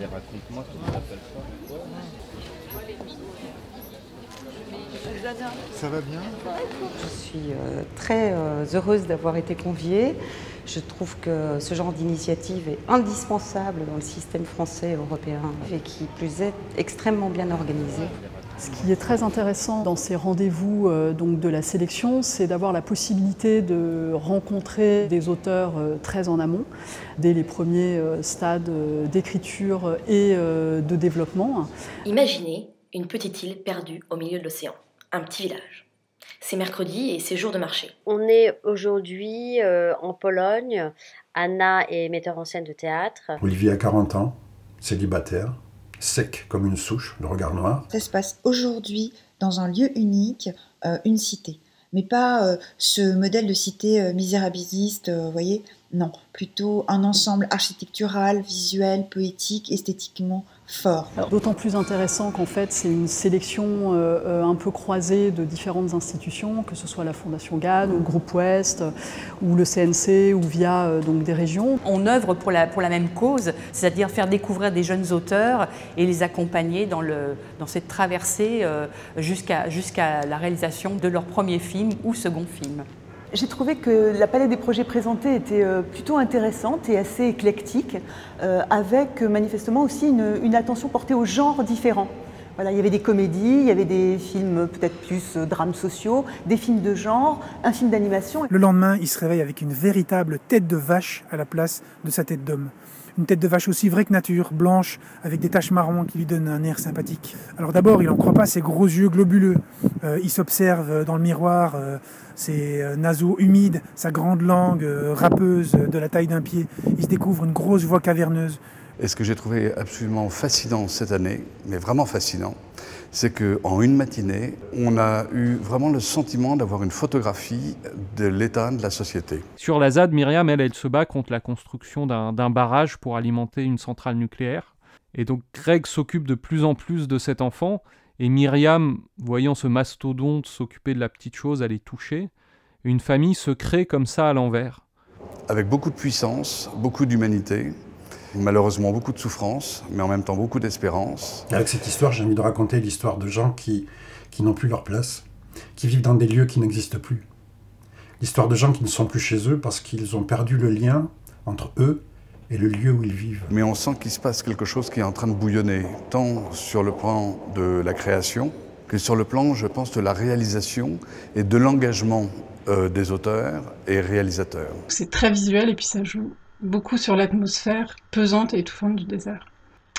Allez, raconte-moi comment ça s'appelle ça. Ça va bien? Je suis très heureuse d'avoir été conviée. Je trouve que ce genre d'initiative est indispensable dans le système français et européen et qui plus est extrêmement bien organisé. Ce qui est très intéressant dans ces rendez-vous donc de la sélection, c'est d'avoir la possibilité de rencontrer des auteurs très en amont, dès les premiers stades d'écriture et de développement. Imaginez une petite île perdue au milieu de l'océan, un petit village. C'est mercredi et c'est jour de marché. On est aujourd'hui en Pologne. Anna est metteur en scène de théâtre. Olivier a 40 ans, célibataire, sec comme une souche, le regard noir. Ça se passe aujourd'hui dans un lieu unique, une cité. Mais pas ce modèle de cité misérabiliste, vous voyez. Non, plutôt un ensemble architectural, visuel, poétique, esthétiquement fort. D'autant plus intéressant qu'en fait c'est une sélection un peu croisée de différentes institutions, que ce soit la Fondation GAD, ou le Groupe Ouest, ou le CNC, ou via donc des régions. On œuvre pour la même cause, c'est-à-dire faire découvrir des jeunes auteurs et les accompagner dans cette traversée jusqu'à la réalisation de leur premier film ou second film. J'ai trouvé que la palette des projets présentés était plutôt intéressante et assez éclectique, avec manifestement aussi une attention portée aux genres différents. Voilà, il y avait des comédies, il y avait des films peut-être plus drames sociaux, des films de genre, un film d'animation. Le lendemain, il se réveille avec une véritable tête de vache à la place de sa tête d'homme. Une tête de vache aussi vraie que nature, blanche, avec des taches marron qui lui donnent un air sympathique. Alors d'abord, il n'en croit pas ses gros yeux globuleux. Il s'observe dans le miroir, ses naseaux humides, sa grande langue râpeuse de la taille d'un pied. Il se découvre une grosse voix caverneuse. Et ce que j'ai trouvé absolument fascinant cette année, mais vraiment fascinant, c'est qu'en une matinée, on a eu vraiment le sentiment d'avoir une photographie de l'état de la société. Sur la ZAD, Myriam, elle se bat contre la construction d'un barrage pour alimenter une centrale nucléaire. Et donc Greg s'occupe de plus en plus de cet enfant. Et Myriam, voyant ce mastodonte s'occuper de la petite chose, elle est touchée. Une famille se crée comme ça à l'envers. Avec beaucoup de puissance, beaucoup d'humanité. Malheureusement, beaucoup de souffrance, mais en même temps beaucoup d'espérance. Avec cette histoire, j'ai envie de raconter l'histoire de gens qui n'ont plus leur place, qui vivent dans des lieux qui n'existent plus. L'histoire de gens qui ne sont plus chez eux parce qu'ils ont perdu le lien entre eux et le lieu où ils vivent. Mais on sent qu'il se passe quelque chose qui est en train de bouillonner, tant sur le plan de la création que sur le plan, je pense, de la réalisation et de l'engagement des auteurs et réalisateurs. C'est très visuel et puis ça joue beaucoup sur l'atmosphère pesante et étouffante du désert.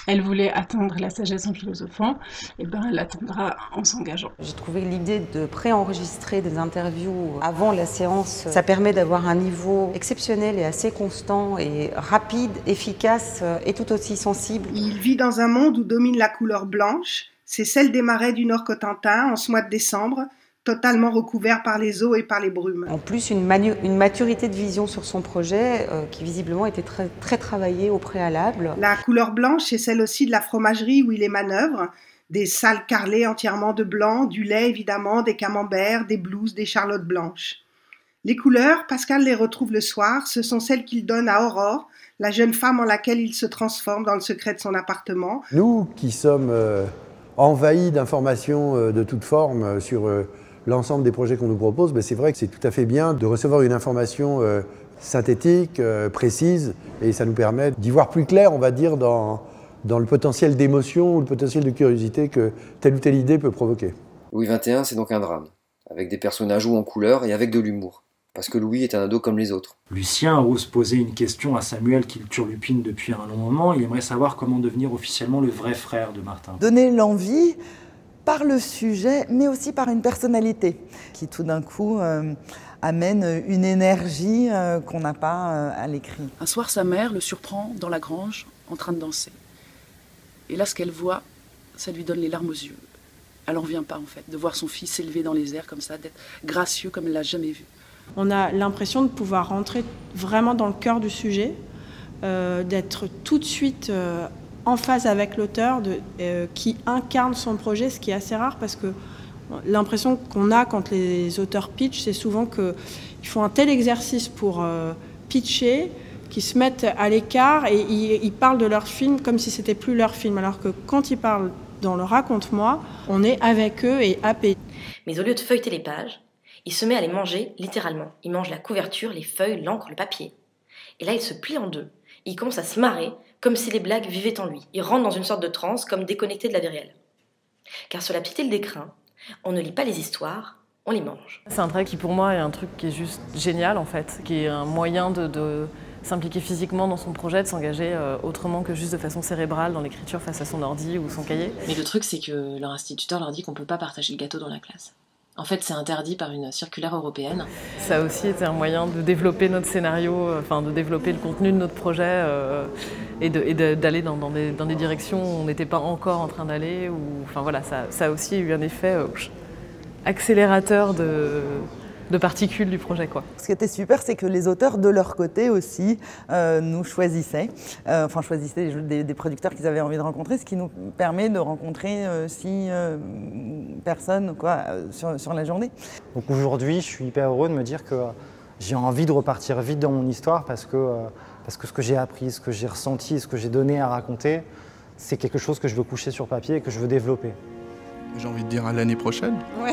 Elle voulait atteindre la sagesse en philosophant, et ben elle l'atteindra en s'engageant. J'ai trouvé l'idée de préenregistrer des interviews avant la séance. Ça permet d'avoir un niveau exceptionnel et assez constant et rapide, efficace et tout aussi sensible. Il vit dans un monde où domine la couleur blanche. C'est celle des marais du Nord-Cotentin en ce mois de décembre, totalement recouvert par les eaux et par les brumes. En plus, une maturité de vision sur son projet qui visiblement était très travaillée au préalable. La couleur blanche, c'est celle aussi de la fromagerie où il est manœuvre. Des salles carrelées entièrement de blanc, du lait évidemment, des camemberts, des blouses, des charlottes blanches. Les couleurs, Pascal les retrouve le soir, ce sont celles qu'il donne à Aurore, la jeune femme en laquelle il se transforme dans le secret de son appartement. Nous qui sommes envahis d'informations de toutes formes sur l'ensemble des projets qu'on nous propose, c'est vrai que c'est tout à fait bien de recevoir une information synthétique, précise, et ça nous permet d'y voir plus clair, on va dire, dans le potentiel d'émotion ou le potentiel de curiosité que telle ou telle idée peut provoquer. Louis XXI, c'est donc un drame, avec des personnages hauts en couleur et avec de l'humour, parce que Louis est un ado comme les autres. Lucien ose poser une question à Samuel qu'il turlupine depuis un long moment. Il aimerait savoir comment devenir officiellement le vrai frère de Martin. Donner l'envie par le sujet, mais aussi par une personnalité qui tout d'un coup amène une énergie qu'on n'a pas à l'écrit. Un soir, sa mère le surprend dans la grange en train de danser. Et là, ce qu'elle voit, ça lui donne les larmes aux yeux. Elle n'en revient pas, en fait, de voir son fils s'élever dans les airs comme ça, d'être gracieux comme elle ne l'a jamais vu. On a l'impression de pouvoir rentrer vraiment dans le cœur du sujet, d'être tout de suite en phase avec l'auteur qui incarne son projet, ce qui est assez rare parce que l'impression qu'on a quand les auteurs pitchent, c'est souvent qu'ils font un tel exercice pour pitcher qui se mettent à l'écart et ils parlent de leur film comme si c'était plus leur film, alors que quand ils parlent dans le raconte-moi, on est avec eux et happé. Mais au lieu de feuilleter les pages, il se met à les manger littéralement. Il mange la couverture, les feuilles, l'encre, le papier. Et là, il se plie en deux. Il commence à se marrer comme si les blagues vivaient en lui. Il rentre dans une sorte de transe, comme déconnecté de la vie réelle. Car sur la petite île d'écrin, on ne lit pas les histoires, on les mange. C'est un trait qui pour moi est un truc qui est juste génial en fait, qui est un moyen de s'impliquer physiquement dans son projet, de s'engager autrement que juste de façon cérébrale dans l'écriture face à son ordi ou son cahier. Mais le truc c'est que leur instituteur leur dit qu'on ne peut pas partager le gâteau dans la classe. En fait, c'est interdit par une circulaire européenne. Ça a aussi été un moyen de développer notre scénario, de développer le contenu de notre projet et d'aller dans des directions où on n'était pas encore en train d'aller. Ça a aussi eu un effet accélérateur de particules du projet, quoi. Ce qui était super, c'est que les auteurs, de leur côté aussi, nous choisissaient, choisissaient des producteurs qu'ils avaient envie de rencontrer, ce qui nous permet de rencontrer 6 personnes sur la journée. Donc aujourd'hui, je suis hyper heureux de me dire que j'ai envie de repartir vite dans mon histoire parce que ce que j'ai appris, ce que j'ai ressenti, ce que j'ai donné à raconter, c'est quelque chose que je veux coucher sur papier et que je veux développer. J'ai envie de dire à l'année prochaine. Ouais.